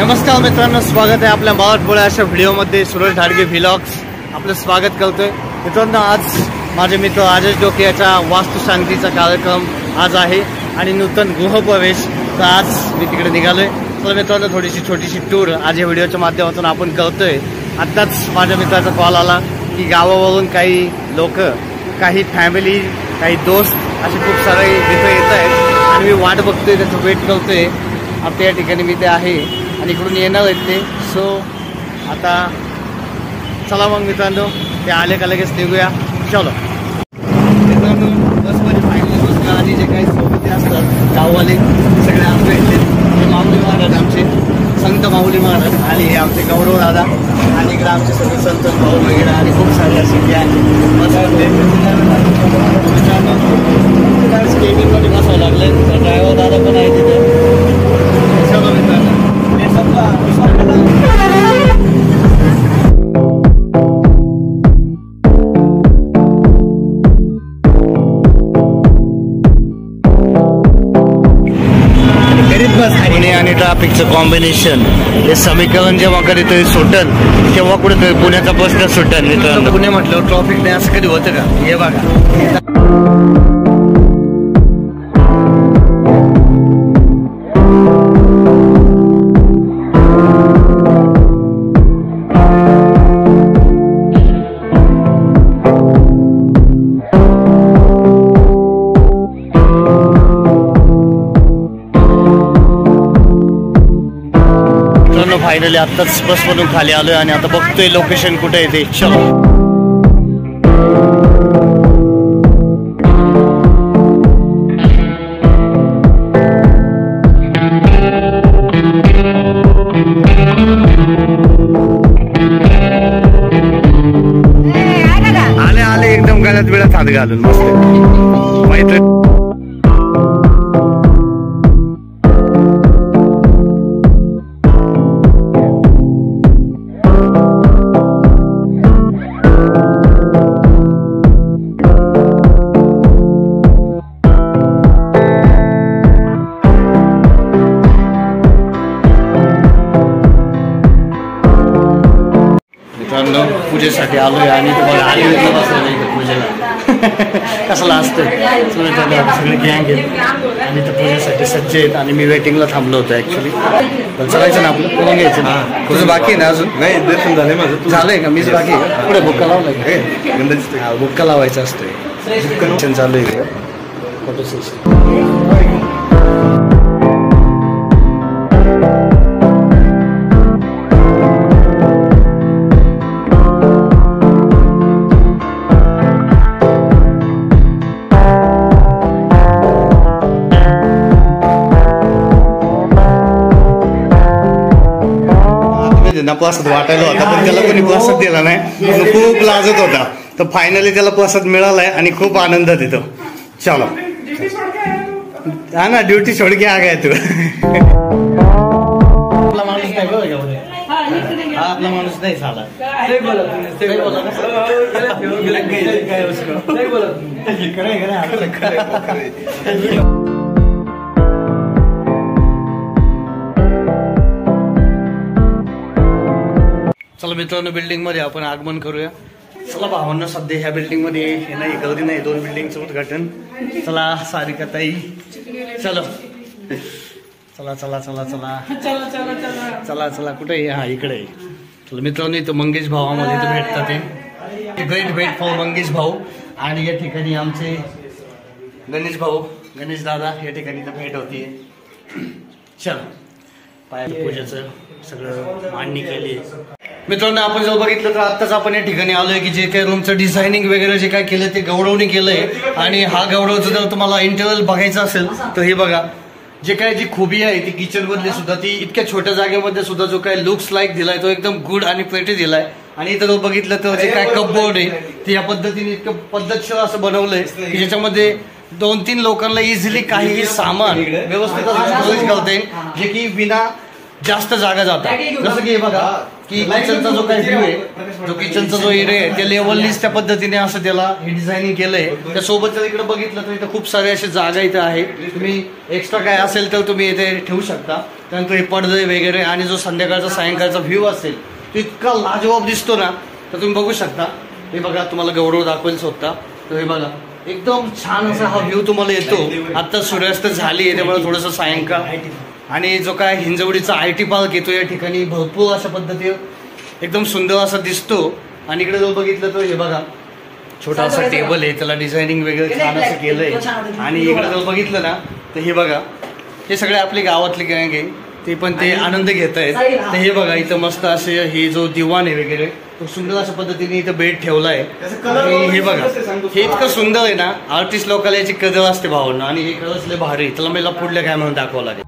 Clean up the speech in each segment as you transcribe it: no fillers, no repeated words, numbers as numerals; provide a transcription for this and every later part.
नमस्कार मित्रांनो, स्वागत आहे आपल्या मराठमोळ्या अशा व्हिडिओमध्ये. सूरज ढाडगे व्लॉग्स आपलं स्वागत करतोय. मित्रांनो, आज माझे मित्र राजेश डोके याचा वास्तुशांतीचा कार्यक्रम आज आहे आणि नूतन गृहप्रवेश. तर आज मी तिकडे निघालोय. तर मित्रांनो, थोडीशी छोटीशी टूर आज या व्हिडिओच्या माध्यमातून आपण करतोय. आत्ताच माझ्या मित्राचा कॉल आला की गावावरून काही लोक, काही फॅमिली, काही दोस्त असे खूप सारे मित्र येत आहेत आणि मी वाट बघतोय, त्याचं वेट करतोय. आता या ठिकाणी मी ते आहे आणि इकडून येणार आहेत ते. सो आता चला मग मित्रांनो, ते आले का लगेच निघूया. चलो मित्रांनो, बसमध्ये फायनल बसला आणि जे काही सोबती असतात गाववाले सगळे आज भेटले. माऊली महाराज, आमचे संत माऊली महाराज आणि हे आमचे गौरव दादा आणि इकडे आमचे सगळे संत भाऊ वगैरे आणि खूप सारे असे जे आहे स्टेडियममध्ये बसावं लागले. तर ड्रायव्हर दादा पण आहे तिथे. चलो मित्रांनो, पुणे आणि ट्रॅफिकचं कॉम्बिनेशन, हे समीकरण जेव्हा कधीतरी सुटल तेव्हा कुठेतरी पुण्याचा प्रश्न सुटल. मित्रांनो, पुणे म्हटलं ट्रॅफिक नाही असं कधी होतं का? हे बघा, फायनली आत्ताच बसमधून खाली आलोय आणि आता बघतोय लोकेशन कुठे आहे ते. चलो आले आले एकदम गळ्यात बिळात हात घालून बसले. माहित पूजेसाठी आलोय आणि तुम्हाला आली पूजेला कसला असतं. सगळे गँग आहेत आणि तर पूजेसाठी सज्ज आहेत आणि मी वेटिंगला थांबलो होतो ऍक्च्युली. पण चलायचं ना आपलं, करून घ्यायचं ना. तुझं बाकी आहे ना अजून? नाही, दर्शन झालंय माझं. झालंय का? मीच बाकी आहे. पुढे बुक्का लावलाय का? बुक्का लावायचं असतंय. बुक्का चालू आहे फोटो सेशन. प्रसाद वाटायला होता पण त्याला कोणी प्रसाद दिला नाही. खूप लाजत होता. तर फायनली त्याला प्रसाद मिळालाय आणि खूप आनंदात येतो. चलो हा ना, ड्युटी सोड के आ गया तू. आपला माणूस नाही बघा, हा आपला माणूस नाही झाला. चला मित्रांनो, बिल्डिंग मध्ये आपण आगमन करूया. चला भावांना, सध्या ह्या बिल्डिंग मध्ये हे नाही, गर्दी नाही. 2 बिल्डिंगचं उद्घाटन. चला सारिका ताई, चलो चला चला चला चला चला चला. कुठे आहे? हा इकडे आहे. चला मित्रांनो, इथं मंगेश भावामध्ये इथं भेटतात ते. ग्रेट भेट फॉर मंगेश भाऊ. आणि या ठिकाणी आमचे गणेश भाऊ, गणेश दादा या ठिकाणी इथं भेट होतीये. चला, पाया पूजेचं सगळं मांडणी केली. मित्रांनो, आपण जर बघितलं तर आत्ताच आपण या ठिकाणी आलोय की जे काही रूमचं डिझायनिंग वगैरे जे काय केलं ते गौरवनी केलंय. आणि हा गौरवचं जर तुम्हाला इंटरव्हल बघायचं असेल तर हे बघा, जे काय जी खूबी आहे ती किचन मधली सुद्धा, ती इतक्या छोट्या जागेमध्ये सुद्धा जो काय लुक्स लाईक दिलाय तो एकदम गुड आणि प्रेटी दिलाय. आणि इथं बघितलं तर जे काय कपबोर्ड आहे ते या पद्धतीने इतकं पद्धतशीर असं बनवलंय की ज्याच्यामध्ये 2-3 लोकांना इझिली काहीही सामान व्यवस्थित असं स्टोरेज करता येईल, जे की विना जास्त जागा जातात. जसं की हे बघा की किचनचा जो काही व्ह्यू आहे, जो किचनचा जो एरिया आहे ते लेवलनीच त्या पद्धतीने असं त्याला हे डिझायनिंग केलंय. त्यासोबत जर इकडे बघितलं तर इथं खूप सारे अशी जागा इथं आहे. तुम्ही एक्स्ट्रा काय असेल तर तुम्ही इथे ठेवू शकता. त्यानंतर हे पडदे वगैरे आणि जो संध्याकाळचा सायंकाळचा व्ह्यू असेल तो इतका लाजवाब दिसतो ना, तर तुम्ही बघू शकता. हे बघा तुम्हाला गौरव दाखवेल स्वतः. तर हे बघा एकदम छान असा हा व्ह्यू तुम्हाला येतो. आता सूर्यास्त झाली आहे त्यामुळे थोडंसं सायंकाळ आणि जो काय हिंजवडीचा IT पार्क येतो या ठिकाणी भरपूर अशा पद्धतीने एकदम सुंदर असा दिसतो. आणि इकडे जर बघितलं तर हे बघा छोटा असा टेबल आहे, त्याला डिझायनिंग वगैरे छान असं केलंय. आणि इकडे जर बघितलं ना तर हे बघा हे सगळे आपले गावातले गँग आहे, ते पण ते आनंद घेत आहेत. तर हे बघा इथं मस्त असे हे जो दिवाण आहे वगैरे तो सुंदर अशा पद्धतीने इथं बेड ठेवलाय. आणि हे बघा हे इतकं सुंदर आहे ना, आर्टिस्ट लोकांना याची कदर असते भावना. आणि हे खरंच लय भारी. त्याला मला पुढल्या काय म्हणून दाखवावं लागेल.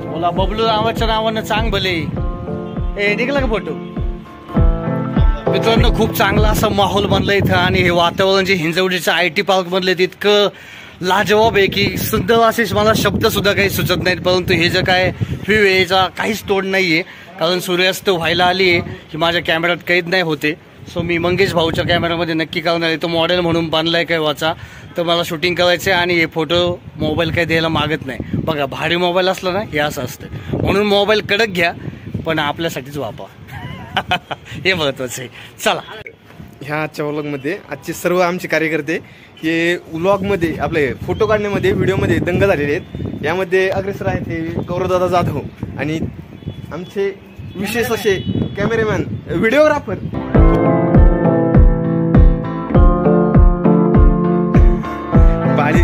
बोला बबलू नावाच्या नावानं चांग भले ए निघला का फोटो. मित्रांनो खूप चांगला असा माहोल बनला इथं. आणि हे वातावरण जे हिंजवडीच्या IT पार्क मधले ते इतकं लाजवाब आहे की सुंदर असे मला शब्द सुद्धा काही सुचत नाहीत. परंतु हे जे काय व्ह्यू आहे याचा काहीच तोड नाहीये, कारण सूर्यास्त व्हायला आली आहे की माझ्या कॅमेऱ्यात कैद नाही होते. सो मी मंगेश भाऊच्या कॅमेऱ्यामध्ये नक्की करणार आहे. तो मॉडेल म्हणून बांधलाय काय वाचा, तर मला शूटिंग करायचं आहे. आणि हे फोटो मोबाईल काही द्यायला मागत नाही. बघा भारी मोबाईल असला ना हे असं असतं. म्हणून मोबाईल कडक घ्या पण आपल्यासाठीच वापरा. हे महत्वाचं आहे. चला ह्या आजच्या व्लॉगमध्ये आजचे सर्व आमचे कार्यकर्ते हे व्लॉगमध्ये आपले फोटो काढण्यामध्ये व्हिडिओमध्ये दंग झालेले आहेत. यामध्ये अग्रेसर आहेत हे गौरवदादा जाधव आणि आमचे विशेष असे कॅमेरामॅन व्हिडिओग्राफर पाळी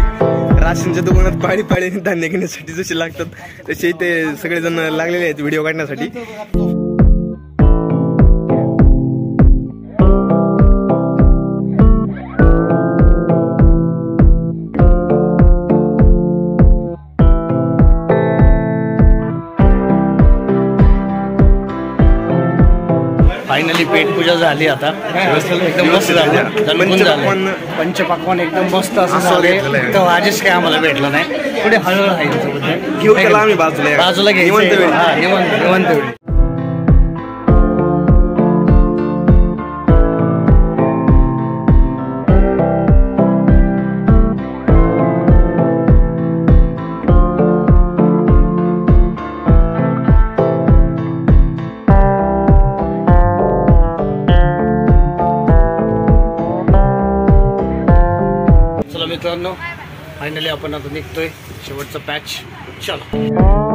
राशनच्या दुकानात पाळी धान्य घेण्यासाठी जसे लागतात तसे ते सगळेजण लागलेले आहेत व्हिडिओ काढण्यासाठी. फायनली पेटपूजा झाली. आता एकदम मस्त झालं. पंचपक्वान एकदम मस्त असं झालं. तर आजच काय आम्हाला भेटलं नाही. पुढे हळूहळू आहे आम्ही बाजूला घ्यायचं निवंत वेळी. मित्रांनो फायनली आपण आता निघतोय शेवटचा पॅच. चला.